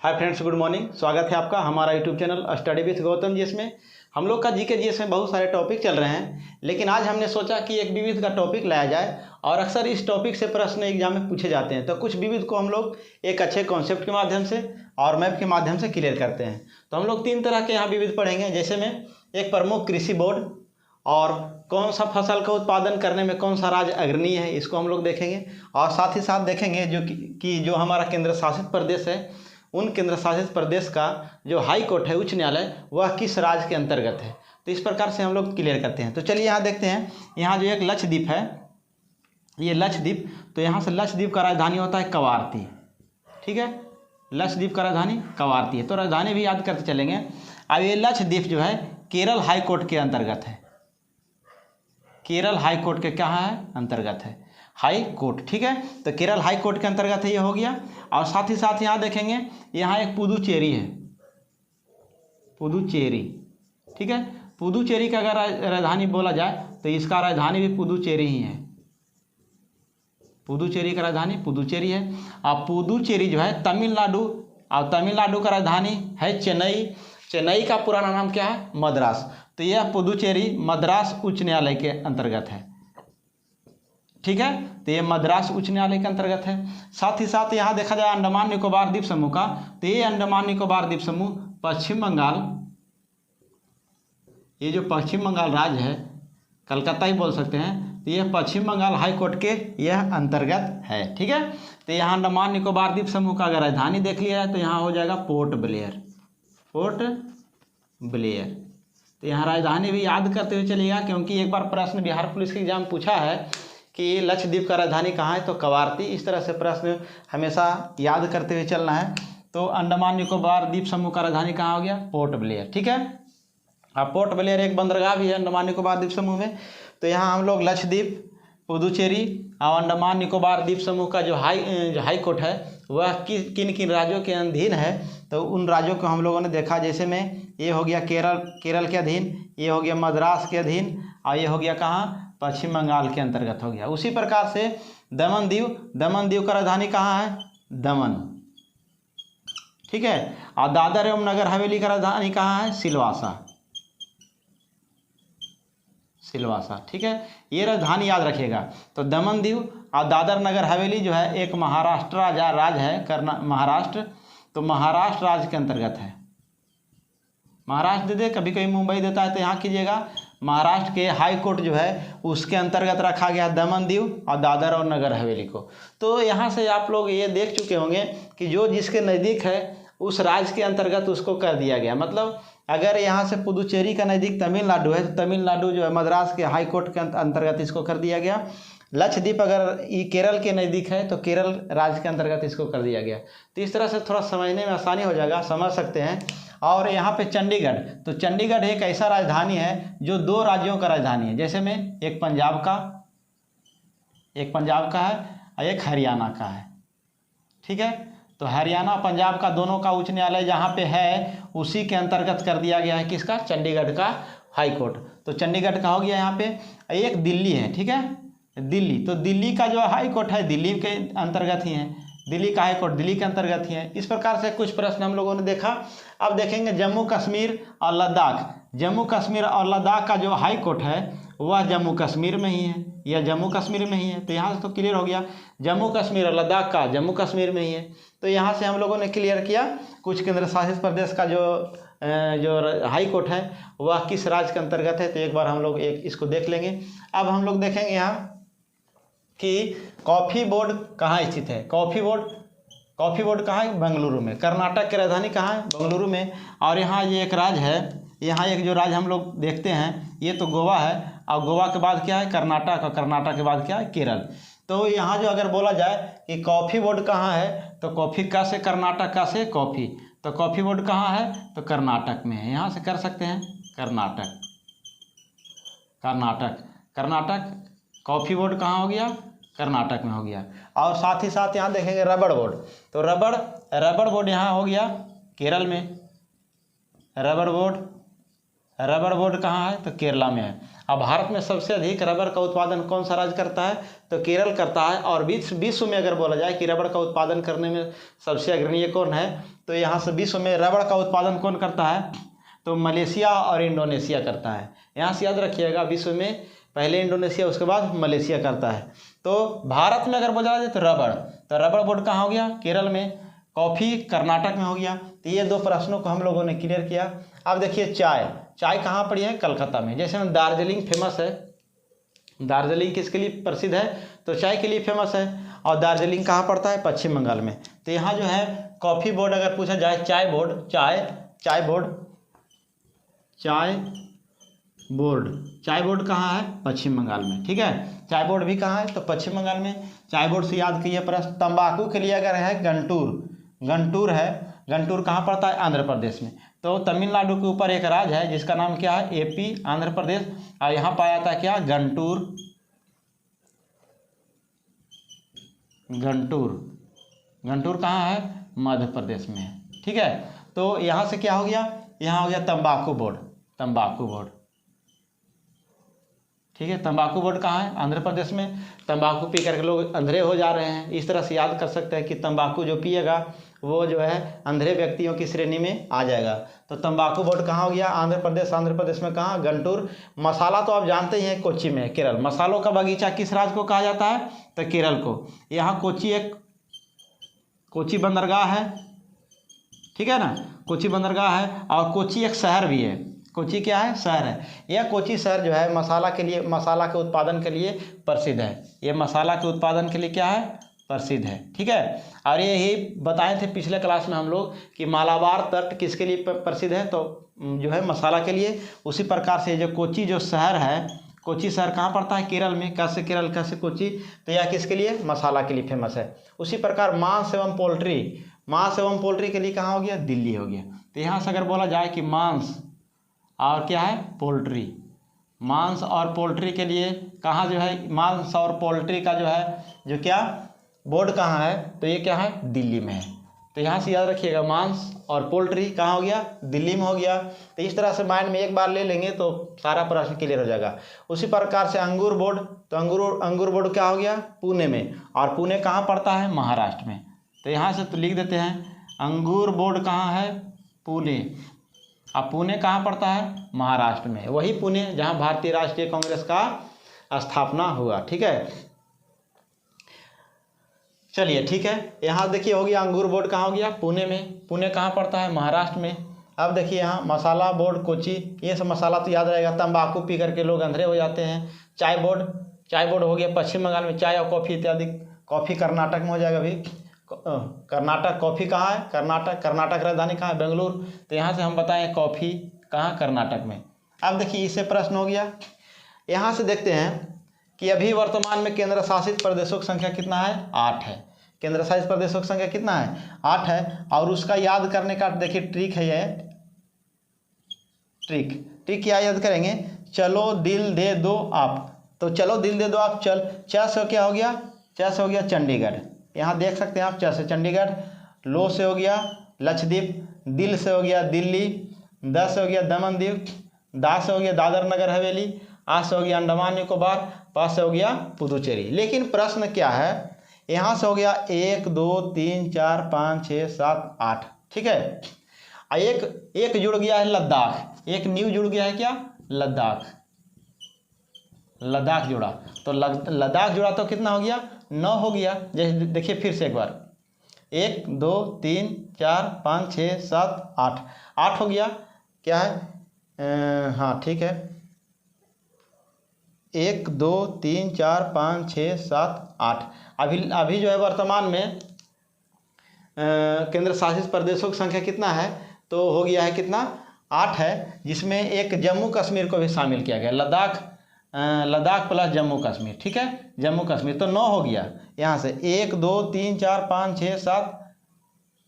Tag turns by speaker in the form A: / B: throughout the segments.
A: Hi friends, good morning. स्वागत है आपका हमारा YouTube channel study with Gautam ji. इसमें हम लोग का जीके जीएस में बहुत सारे टॉपिक चल रहे हैं, लेकिन आज हमने सोचा कि एक विविध का टॉपिक लाया जाए। और अक्सर इस टॉपिक से प्रश्न एग्जाम में पूछे जाते हैं, तो कुछ विविध को हम लोग एक अच्छे कॉन्सेप्ट के माध्यम से और मैप के माध्यम से क्लियर करते हैं। तो हम लोग 3 तरह के यहाँ विविध पढ़ेंगे, जैसे में एक प्रमुख कृषि बोर्ड और कौन सा फसल का उत्पादन करने में कौन सा राज्य अग्रणी है, इसको हम लोग देखेंगे। और साथ ही साथ देखेंगे जो हमारा केंद्र शासित प्रदेश है, उन केंद्र शासित प्रदेश का जो हाई कोर्ट है, उच्च न्यायालय, वह किस राज्य के अंतर्गत है। तो इस प्रकार से हम लोग क्लियर करते हैं। तो चलिए यहाँ देखते हैं। यहाँ जो एक लक्षद्वीप है, ये लक्षद्वीप, तो यहाँ से लक्षद्वीप का राजधानी होता है कवारती। ठीक है, लक्षद्वीप का राजधानी कवारती है, तो राजधानी भी याद करते चलेंगे। अब ये लक्षद्वीप जो है केरल हाई कोर्ट के अंतर्गत है। केरल हाई कोर्ट के क्या है अंतर्गत है, हाई कोर्ट। ठीक है, तो केरल हाई कोर्ट के अंतर्गत है, ये हो गया। और साथ ही साथ यहाँ देखेंगे, यहाँ एक पुदुचेरी है, पुदुचेरी। ठीक है, पुदुचेरी का अगर राजधानी बोला जाए तो इसका राजधानी भी पुदुचेरी ही है। पुदुचेरी का राजधानी पुदुचेरी है। और पुदुचेरी जो है तमिलनाडु, और तमिलनाडु का राजधानी है चेन्नई। चेन्नई का पुराना नाम क्या है, मद्रास। तो यह पुदुचेरी मद्रास उच्च न्यायालय के अंतर्गत है। ठीक है, तो ये मद्रास उच्च न्यायालय के अंतर्गत है। साथ ही साथ यहाँ देखा जाए अंडमान निकोबार द्वीप समूह का, तो ये अंडमान निकोबार द्वीप समूह पश्चिम बंगाल, ये जो पश्चिम बंगाल राज्य है, कलकत्ता ही बोल सकते हैं, तो यह पश्चिम बंगाल हाई कोर्ट के यह अंतर्गत है। ठीक है, तो यहाँ अंडमान निकोबार द्वीप समूह का अगर राजधानी देख लिया जाए तो यहाँ हो जाएगा पोर्ट ब्लेयर, पोर्ट ब्लेयर। तो यहाँ राजधानी भी याद करते हुए चलिएगा, क्योंकि एक बार प्रश्न बिहार पुलिस के एग्जाम पूछा है कि लक्षद्वीप का राजधानी कहाँ है, तो कवारती। इस तरह से प्रश्न हमेशा याद करते हुए चलना है। तो अंडमान निकोबार द्वीप समूह का राजधानी कहाँ हो गया, पोर्ट ब्लेयर। ठीक है, अब पोर्ट ब्लेयर एक बंदरगाह भी है अंडमान निकोबार द्वीप समूह में। तो यहाँ हम लोग लक्षद्वीप, पुदुचेरी और अंडमान निकोबार द्वीप समूह का जो हाई कोर्ट है, वह किन किन राज्यों के अधीन है, तो उन राज्यों को हम लोगों ने देखा। जैसे में ये हो गया केरल के अधीन, ये हो गया मद्रास के अधीन, और ये हो गया कहाँ, पश्चिम बंगाल के अंतर्गत हो गया। उसी प्रकार से दमन दीव का राजधानी कहाँ है, दमन। ठीक है, और दादर एवं नगर हवेली का राजधानी कहाँ है, सिलवासा, सिलवासा। ठीक है, ये राजधानी याद रखिएगा। तो दमन दीव और दादर नगर हवेली जो है एक महाराष्ट्र राज्य है, महाराष्ट्र, तो महाराष्ट्र राज्य के अंतर्गत है। महाराष्ट्र दे दे, कभी कभी मुंबई देता है, तो यहाँ कीजिएगा महाराष्ट्र के हाई कोर्ट जो है उसके अंतर्गत रखा गया दमन दीव और दादर और नगर हवेली को। तो यहाँ से आप लोग ये देख चुके होंगे कि जो जिसके नज़दीक है उस राज्य के अंतर्गत उसको कर दिया गया। मतलब अगर यहाँ से पुदुचेरी का नज़दीक तमिलनाडु है, तो तमिलनाडु जो है मद्रास के हाई कोर्ट के अंतर्गत इसको कर दिया गया। लक्षद्वीप अगर ये केरल के नज़दीक है तो केरल राज्य के अंतर्गत इसको कर दिया गया। तो इस तरह से थोड़ा समझने में आसानी हो जाएगा, समझ सकते हैं। और यहाँ पे चंडीगढ़, तो चंडीगढ़ एक ऐसा राजधानी है जो 2 राज्यों का राजधानी है। जैसे में एक पंजाब का है और एक हरियाणा का है। ठीक है, तो हरियाणा पंजाब का दोनों का उच्च न्यायालय जहाँ पे है उसी के अंतर्गत कर दिया गया है किसका, चंडीगढ़ का हाई कोर्ट। तो चंडीगढ़ का हो गया यहाँ पे। एक दिल्ली है, ठीक है, दिल्ली, तो दिल्ली का जो हाई कोर्ट है दिल्ली के अंतर्गत ही है, दिल्ली का हाई कोर्ट दिल्ली के अंतर्गत ही है। इस प्रकार से कुछ प्रश्न हम लोगों ने देखा। अब देखेंगे जम्मू कश्मीर और लद्दाख। जम्मू कश्मीर और लद्दाख का जो हाई कोर्ट है वह जम्मू कश्मीर में ही है, या जम्मू कश्मीर में ही है। तो यहाँ से तो क्लियर हो गया, जम्मू कश्मीर और लद्दाख का जम्मू कश्मीर में ही है। तो यहाँ से हम लोगों ने क्लियर किया कुछ केंद्र शासित प्रदेश का जो हाई कोर्ट है वह किस राज्य के अंतर्गत है। तो एक बार हम लोग इसको देख लेंगे। अब हम लोग देखेंगे यहाँ कि कॉफ़ी बोर्ड कहाँ स्थित है। कॉफ़ी बोर्ड कहाँ है, बेंगलुरु में। कर्नाटक की राजधानी कहाँ है, बेंगलुरु में। और यहाँ ये एक राज्य है, यहाँ एक जो राज्य हम लोग देखते हैं ये तो गोवा है, और गोवा के बाद क्या है, कर्नाटक, और कर्नाटक के बाद क्या है, केरल। तो यहाँ जो अगर बोला जाए कि कॉफ़ी बोर्ड कहाँ है, तो कॉफ़ी का से कर्नाटक, का से कॉफ़ी, तो कॉफ़ी बोर्ड कहाँ है, तो कर्नाटक में है। यहाँ से कर सकते हैं कर्नाटक, कॉफ़ी बोर्ड कहाँ हो गया, कर्नाटक में हो गया। और साथ ही साथ यहाँ देखेंगे रबड़ बोर्ड, तो रबड़ बोर्ड यहाँ हो गया केरल में। रबड़ बोर्ड कहाँ है, तो केरला में है। अब भारत में सबसे अधिक रबर का उत्पादन कौन सा राज्य करता है, तो केरल करता है। और विश्व में अगर बोला जाए कि रबर का उत्पादन करने में सबसे अग्रणीय कौन है, तो यहाँ से विश्व में रबर का उत्पादन कौन करता है, तो मलेशिया और इंडोनेशिया करता है। यहाँ से याद रखिएगा, विश्व में पहले इंडोनेशिया उसके बाद मलेशिया करता है। तो भारत में अगर बोला जाए तो रबर बोर्ड कहाँ हो गया, केरल में। कॉफ़ी कर्नाटक में हो गया। तो ये 2 प्रश्नों को हम लोगों ने क्लियर किया। अब देखिए चाय कहाँ पड़ी है, कलकत्ता में। जैसे दार्जिलिंग फेमस है, दार्जिलिंग किसके लिए प्रसिद्ध है, तो चाय के लिए फेमस है। और दार्जिलिंग कहाँ पड़ता है, पश्चिम बंगाल में। तो यहाँ जो है कॉफ़ी बोर्ड अगर पूछा जाए, चाय बोर्ड कहाँ है, पश्चिम बंगाल में। ठीक है, चाय बोर्ड भी कहाँ है, तो पश्चिम बंगाल में। चाय बोर्ड से याद कीजिए प्रश्न। तंबाकू के लिए अगर है गंटूर है, गंटूर कहाँ पड़ता है, आंध्र प्रदेश में। तो तमिलनाडु के ऊपर एक राज्य है जिसका नाम क्या है, एपी, आंध्र प्रदेश। और यहाँ पाया जाता है क्या, गंटूर कहाँ है, मध्य प्रदेश में है। ठीक है, तो यहाँ से क्या हो गया, यहाँ हो गया तंबाकू बोर्ड। ठीक है, तंबाकू बोर्ड कहाँ है, आंध्र प्रदेश में। तंबाकू पी करके लोग अंधे हो जा रहे हैं। इस तरह से याद कर सकते हैं कि तंबाकू जो पिएगा वो जो है अंधे व्यक्तियों की श्रेणी में आ जाएगा। तो तंबाकू बोर्ड कहाँ हो गया, आंध्र प्रदेश में कहाँ, गंटूर। मसाला तो आप जानते ही हैं, कोच्चि में, केरल। मसालों का बगीचा किस राज्य को कहा जाता है, तो केरल को। यहाँ कोच्चि बंदरगाह है, ठीक है ना, कोच्चि बंदरगाह है। और कोच्चि एक शहर भी है। कोच्चि क्या है, शहर है। यह कोच्चि शहर जो है मसाला के उत्पादन के लिए प्रसिद्ध है। ये मसाला के उत्पादन के लिए क्या है, प्रसिद्ध है। ठीक है, और यही बताए थे पिछले क्लास में हम लोग कि मालाबार तट किसके लिए प्रसिद्ध है, तो जो है मसाला के लिए। उसी प्रकार से जो कोच्चि जो शहर है, कोच्चि शहर कहाँ पड़ता है, केरल में। कैसे केरल, कैसे कोच्चि, तो यह किसके लिए, मसाला के लिए फेमस है। उसी प्रकार मांस एवं पोल्ट्री के लिए कहाँ हो गया, दिल्ली हो गया। तो यहाँ से अगर बोला जाए कि मांस और क्या है, पोल्ट्री, मांस और पोल्ट्री के लिए कहाँ जो है, मांस और पोल्ट्री का जो है जो क्या बोर्ड कहाँ है, तो ये क्या है, दिल्ली में है। तो यहाँ से याद रखिएगा, मांस और पोल्ट्री कहाँ हो गया, दिल्ली में हो गया। तो इस तरह से माइंड में एक बार ले लेंगे तो सारा प्रश्न क्लियर हो जाएगा। उसी प्रकार से अंगूर बोर्ड, तो अंगूर बोर्ड क्या हो गया, पुणे में। और पुणे कहाँ पड़ता है, महाराष्ट्र में। तो यहाँ से तो लिख देते हैं, अंगूर बोर्ड कहाँ है, पुणे। अब पुणे कहाँ पड़ता है, महाराष्ट्र में। वही पुणे जहाँ भारतीय राष्ट्रीय कांग्रेस का स्थापना हुआ। ठीक है, चलिए ठीक है। यहाँ देखिए हो गया, अंगूर बोर्ड कहाँ हो गया, पुणे में। पुणे कहाँ पड़ता है, महाराष्ट्र में। अब देखिए यहाँ मसाला बोर्ड कोच्चि, ये सब मसाला तो याद रहेगा। तंबाकू पी करके लोग अंधे हो जाते हैं। चाय बोर्ड हो गया पश्चिम बंगाल में। चाय और कॉफ़ी इत्यादि, कॉफ़ी कर्नाटक में हो जाएगा अभी। कर्नाटक, कॉफ़ी कहाँ है, कर्नाटक राजधानी कहाँ है, बेंगलुरु। तो यहाँ से हम बताएं कॉफ़ी कहाँ, कर्नाटक में। अब देखिए इससे प्रश्न हो गया। यहाँ से देखते हैं कि अभी वर्तमान में केंद्र शासित प्रदेशों की संख्या कितना है, 8 है। केंद्र शासित प्रदेशों की संख्या कितना है, 8 है। और उसका याद करने का देखिए ट्रिक है, ये ट्रिक क्या याद करेंगे, चलो दिल दे दो आप। तो चलो दिल दे दो आप, च से क्या हो गया, च से हो गया चंडीगढ़। यहाँ देख सकते हैं आप, च से चंडीगढ़। लो से हो गया लक्षद्वीप। दिल से हो गया दिल्ली। द से हो गया दमन दीव। दा से हो गया दादर नगर हवेली। आ से हो गया अंडमान निकोबार। प से हो गया पुदुचेरी। लेकिन प्रश्न क्या है, यहाँ से हो गया 1 2 3 4 5 6 7 8। ठीक है, एक जुड़ गया है लद्दाख। एक न्यू जुड़ गया है क्या, लद्दाख जुड़ा। तो लद्दाख जुड़ा तो कितना हो गया, 9 हो गया। जैसे देखिए फिर से एक बार, 1 2 3 4 5 6 7 8 हो गया। क्या है, हाँ ठीक है, 1 2 3 4 5 6 7 8। अभी जो है वर्तमान में केंद्र शासित प्रदेशों की संख्या कितना है, तो हो गया है कितना, 8 है। जिसमें एक जम्मू कश्मीर को भी शामिल किया गया, लद्दाख प्लस जम्मू कश्मीर। ठीक है, जम्मू कश्मीर, तो 9 हो गया। यहाँ से 1 2 3 4 5 6 7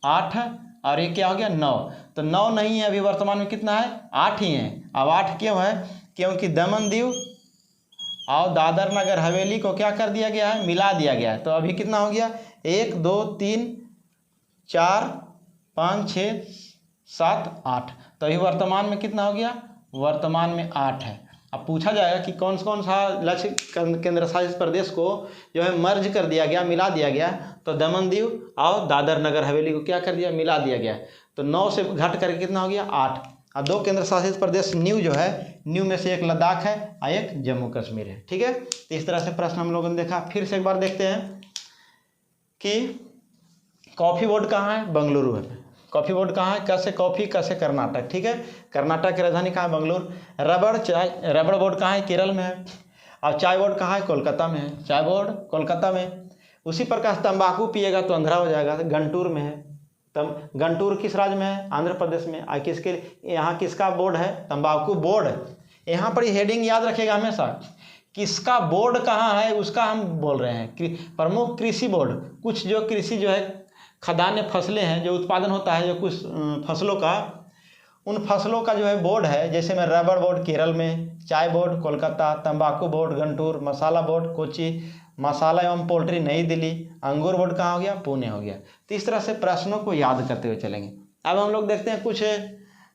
A: 8 और ये क्या हो गया, 9। तो 9 नहीं है अभी वर्तमान में, कितना है, 8 ही है। अब 8 क्यों है, क्योंकि दमन दीव और दादर नगर हवेली को क्या कर दिया गया है, मिला दिया गया है। तो अभी कितना हो गया, 1 2 3 4 5 6 7 8। तो अभी वर्तमान में कितना हो गया, वर्तमान में 8 है। अब पूछा जाएगा कि कौन सा लक्ष्य केंद्र शासित प्रदेश को जो है मर्ज कर दिया गया, मिला दिया गया, तो दमन दीव और दादर नगर हवेली को क्या कर दिया, मिला दिया गया। तो 9 से घट करके कितना हो गया, 8। और 2 केंद्र शासित प्रदेश न्यू जो है, न्यू में से एक लद्दाख है और एक जम्मू कश्मीर है। ठीक है, तो इस तरह से प्रश्न हम लोगों ने देखा। फिर से एक बार देखते हैं कि कॉफ़ी बोर्ड कहाँ है, बेंगलुरु है। कॉफ़ी बोर्ड कहाँ है, कैसे कॉफ़ी कैसे कर्नाटक। ठीक है, कर्नाटक की राजधानी कहाँ है, बेंगलुरु। रबड़ बोर्ड कहाँ है, केरल में है। और चाय बोर्ड कहाँ है, कोलकाता में है। चाय बोर्ड कोलकाता में। उसी प्रकार तंबाकू पिएगा तो अंधेरा हो जाएगा, गंटूर में है। गंटूर किस राज्य में है, आंध्र प्रदेश में। किसके यहाँ किसका बोर्ड है, तंबाकू बोर्ड। यहाँ पर हेडिंग याद रखिएगा हमेशा, किसका बोर्ड कहाँ है उसका हम बोल रहे हैं। प्रमुख कृषि बोर्ड, कुछ जो कृषि जो है खदान फसलें हैं, जो उत्पादन होता है जो कुछ फसलों का, उन फसलों का जो है बोर्ड है। जैसे में रबड़ बोर्ड केरल में, चाय बोर्ड कोलकाता, तंबाकू बोर्ड गंटूर, मसाला बोर्ड कोची, मसाला एवं पोल्ट्री नई दिल्ली, अंगूर बोर्ड कहाँ हो गया, पुणे हो गया। तो इस तरह से प्रश्नों को याद करते हुए चलेंगे। अब हम लोग देखते हैं कुछ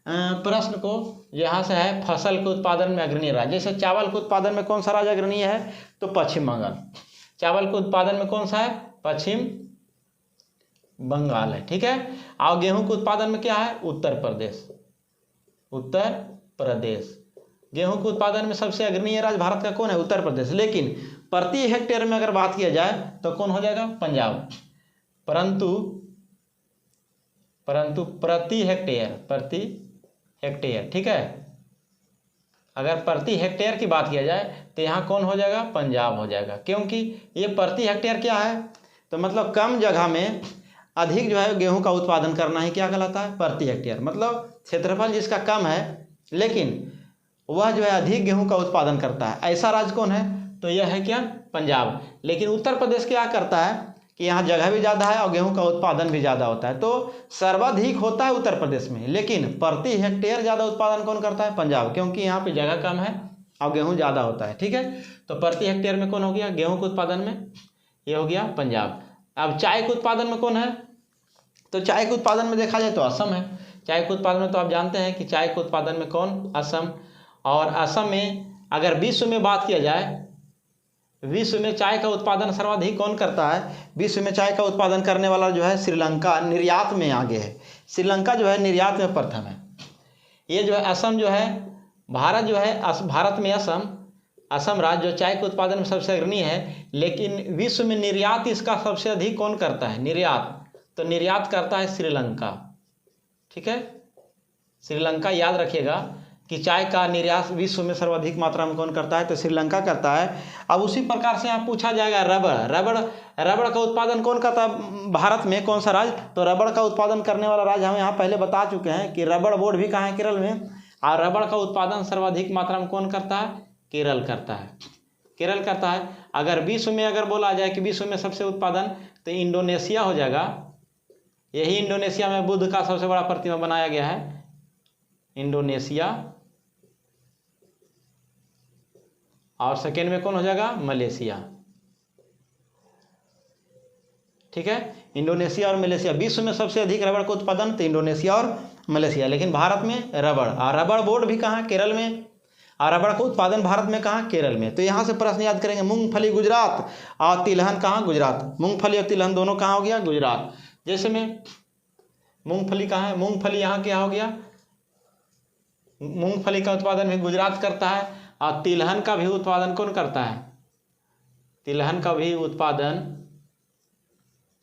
A: प्रश्न को, यहाँ से है फसल के उत्पादन में अग्रणी राज्य। जैसे चावल के उत्पादन में कौन सा राज्य अग्रणी है, तो पश्चिम बंगाल। चावल के उत्पादन में कौन सा है, पश्चिम बंगाल है। ठीक है, और गेहूं के उत्पादन में क्या है, उत्तर प्रदेश। उत्तर प्रदेश गेहूं के उत्पादन में सबसे अग्रणी राज्य भारत का कौन है, उत्तर प्रदेश। लेकिन प्रति हेक्टेयर में अगर बात किया जाए तो कौन हो जाएगा, पंजाब। परंतु प्रति हेक्टेयर ठीक है, अगर प्रति हेक्टेयर की बात किया जाए तो यहाँ कौन हो जाएगा, पंजाब हो जाएगा। क्योंकि ये प्रति हेक्टेयर क्या है, तो मतलब कम जगह में अधिक जो है गेहूं का उत्पादन करना ही क्या कहलाता है, प्रति हेक्टेयर। मतलब क्षेत्रफल जिसका कम है लेकिन वह जो है अधिक गेहूं का उत्पादन करता है, ऐसा राज्य कौन है, तो यह है क्या, पंजाब। लेकिन उत्तर प्रदेश क्या करता है कि यहाँ जगह भी ज़्यादा है और गेहूं का उत्पादन भी ज़्यादा होता है, तो सर्वाधिक होता है उत्तर प्रदेश में। लेकिन प्रति हेक्टेयर ज़्यादा उत्पादन कौन करता है, पंजाब, क्योंकि यहाँ पे जगह कम है और गेहूं ज़्यादा होता है। ठीक है, तो प्रति हेक्टेयर में कौन हो गया, गेहूं के उत्पादन में ये हो गया पंजाब। अब चाय के उत्पादन में कौन है, तो चाय के उत्पादन में देखा जाए तो असम है। चाय के उत्पादन में तो आप जानते हैं कि चाय के उत्पादन में कौन, असम। और असम में अगर विश्व में बात किया जाए, विश्व में चाय का उत्पादन सर्वाधिक कौन करता है, विश्व में चाय का उत्पादन करने वाला जो है श्रीलंका, निर्यात में आगे है। श्रीलंका जो है निर्यात में प्रथम है। ये जो है असम जो है, भारत जो है भारत में असम राज्य जो चाय के उत्पादन में सबसे अग्रणी है, लेकिन विश्व में निर्यात इसका सबसे अधिक कौन करता है, निर्यात, तो निर्यात करता है श्रीलंका। ठीक है, श्रीलंका याद रखिएगा कि चाय का निर्यात विश्व में सर्वाधिक मात्रा में कौन करता है, तो श्रीलंका करता है। अब उसी प्रकार से यहाँ पूछा जाएगा रबड़ का उत्पादन कौन करता है भारत में, कौन सा राज्य, तो रबड़ का उत्पादन करने वाला राज्य हम यहाँ पहले बता चुके हैं कि रबड़ बोर्ड भी कहाँ है, केरल में। और रबड़ का उत्पादन सर्वाधिक मात्रा में कौन करता है, केरल करता है, केरल करता है। अगर विश्व में अगर बोला जाए कि विश्व में सबसे उत्पादन, तो इंडोनेशिया हो जाएगा। यही इंडोनेशिया में बुद्ध का सबसे बड़ा प्रतिमा बनाया गया है, इंडोनेशिया। और सेकेंड में कौन हो जाएगा, मलेशिया। ठीक है, इंडोनेशिया और मलेशिया, विश्व में सबसे अधिक रबड़ का उत्पादन तो इंडोनेशिया और मलेशिया। लेकिन भारत में रबड़, और रबड़ बोर्ड भी कहाँ, केरल में। और रबड़ का उत्पादन भारत में कहाँ, केरल में। तो यहाँ से प्रश्न याद करेंगे, मूंगफली गुजरात और तिलहन कहाँ, गुजरात। मूंगफली और तिलहन दोनों कहाँ हो गया, गुजरात। जैसे में मूंगफली कहाँ है, मूंगफली यहाँ क्या हो गया, मूंगफली का उत्पादन भी गुजरात करता है। और तिलहन का भी उत्पादन कौन करता है, तिलहन का भी उत्पादन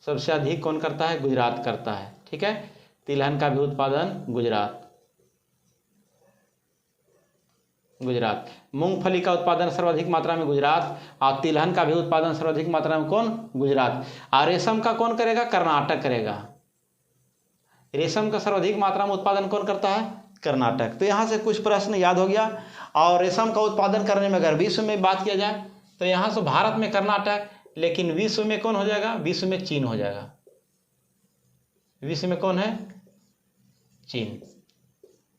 A: सबसे अधिक कौन करता है, गुजरात करता है। ठीक है, तिलहन का भी उत्पादन गुजरात। मूंगफली का उत्पादन सर्वाधिक मात्रा में गुजरात, और तिलहन का भी उत्पादन सर्वाधिक मात्रा में कौन, गुजरात। और रेशम का कौन करेगा, कर्नाटक करेगा। रेशम का सर्वाधिक मात्रा में उत्पादन कौन करता है, कर्नाटक। तो यहाँ से कुछ प्रश्न याद हो गया। और रेशम का उत्पादन करने में अगर विश्व में बात किया जाए तो यहाँ से भारत में कर्नाटक, लेकिन विश्व में कौन हो जाएगा, विश्व में चीन हो जाएगा। विश्व में कौन है, चीन।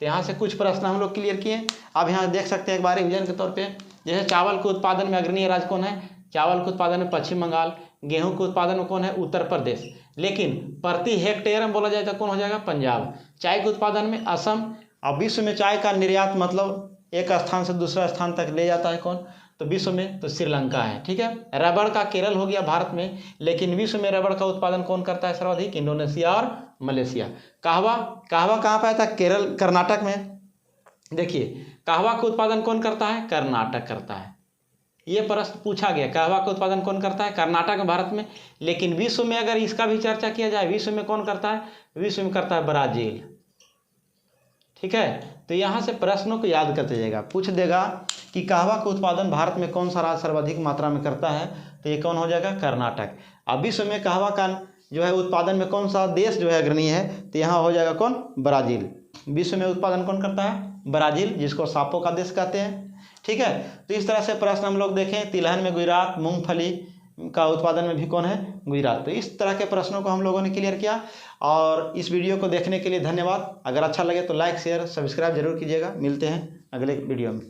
A: तो यहाँ से कुछ प्रश्न हम लोग क्लियर किए। अब यहाँ देख सकते हैं एक बार रिविजन के तौर पे, जैसे चावल के उत्पादन में अग्रणी राज्य कौन है, चावल के उत्पादन में पश्चिम बंगाल। गेहूं के उत्पादन में कौन है, उत्तर प्रदेश। लेकिन प्रति हेक्टेयर में बोला जाए तो कौन हो जाएगा, पंजाब। चाय के उत्पादन में असम। और विश्व में चाय का निर्यात मतलब एक स्थान से दूसरा स्थान तक ले जाता है कौन? तो विश्व में तो श्रीलंका है। ठीक है, रबड़ का केरल हो गया भारत में, लेकिन विश्व में रबड़ का उत्पादन कौन करता है सर्वाधिक? इंडोनेशिया और मलेशिया। कहवा कहाँ पाया था? केरल, कर्नाटक में। देखिए, कहवा का उत्पादन कौन करता है? कर्नाटक करता है। ये प्रश्न पूछा गया, कहवा का उत्पादन कौन करता है? कर्नाटक में, भारत में। लेकिन विश्व में अगर इसका भी चर्चा किया जाए, विश्व में कौन करता है? विश्व में करता है ब्राजील। ठीक है, तो यहाँ से प्रश्नों को याद करते जाएगा। पूछ देगा कि कहवा का उत्पादन भारत में कौन सा राज्य सर्वाधिक मात्रा में करता है? तो ये कौन हो जाएगा? कर्नाटक। अब विश्व में कहवा का जो है उत्पादन में कौन सा देश जो है अग्रणी है? तो यहाँ हो जाएगा कौन? ब्राजील। विश्व में उत्पादन कौन करता है? ब्राजील, जिसको सांपों का देश कहते हैं। ठीक है, तो इस तरह से प्रश्न हम लोग देखें। तिलहन में गुजरात, मूंगफली का उत्पादन में भी कौन है? गुजरात। तो इस तरह के प्रश्नों को हम लोगों ने क्लियर किया, और इस वीडियो को देखने के लिए धन्यवाद। अगर अच्छा लगे तो लाइक, शेयर, सब्सक्राइब जरूर कीजिएगा। मिलते हैं अगले वीडियो में।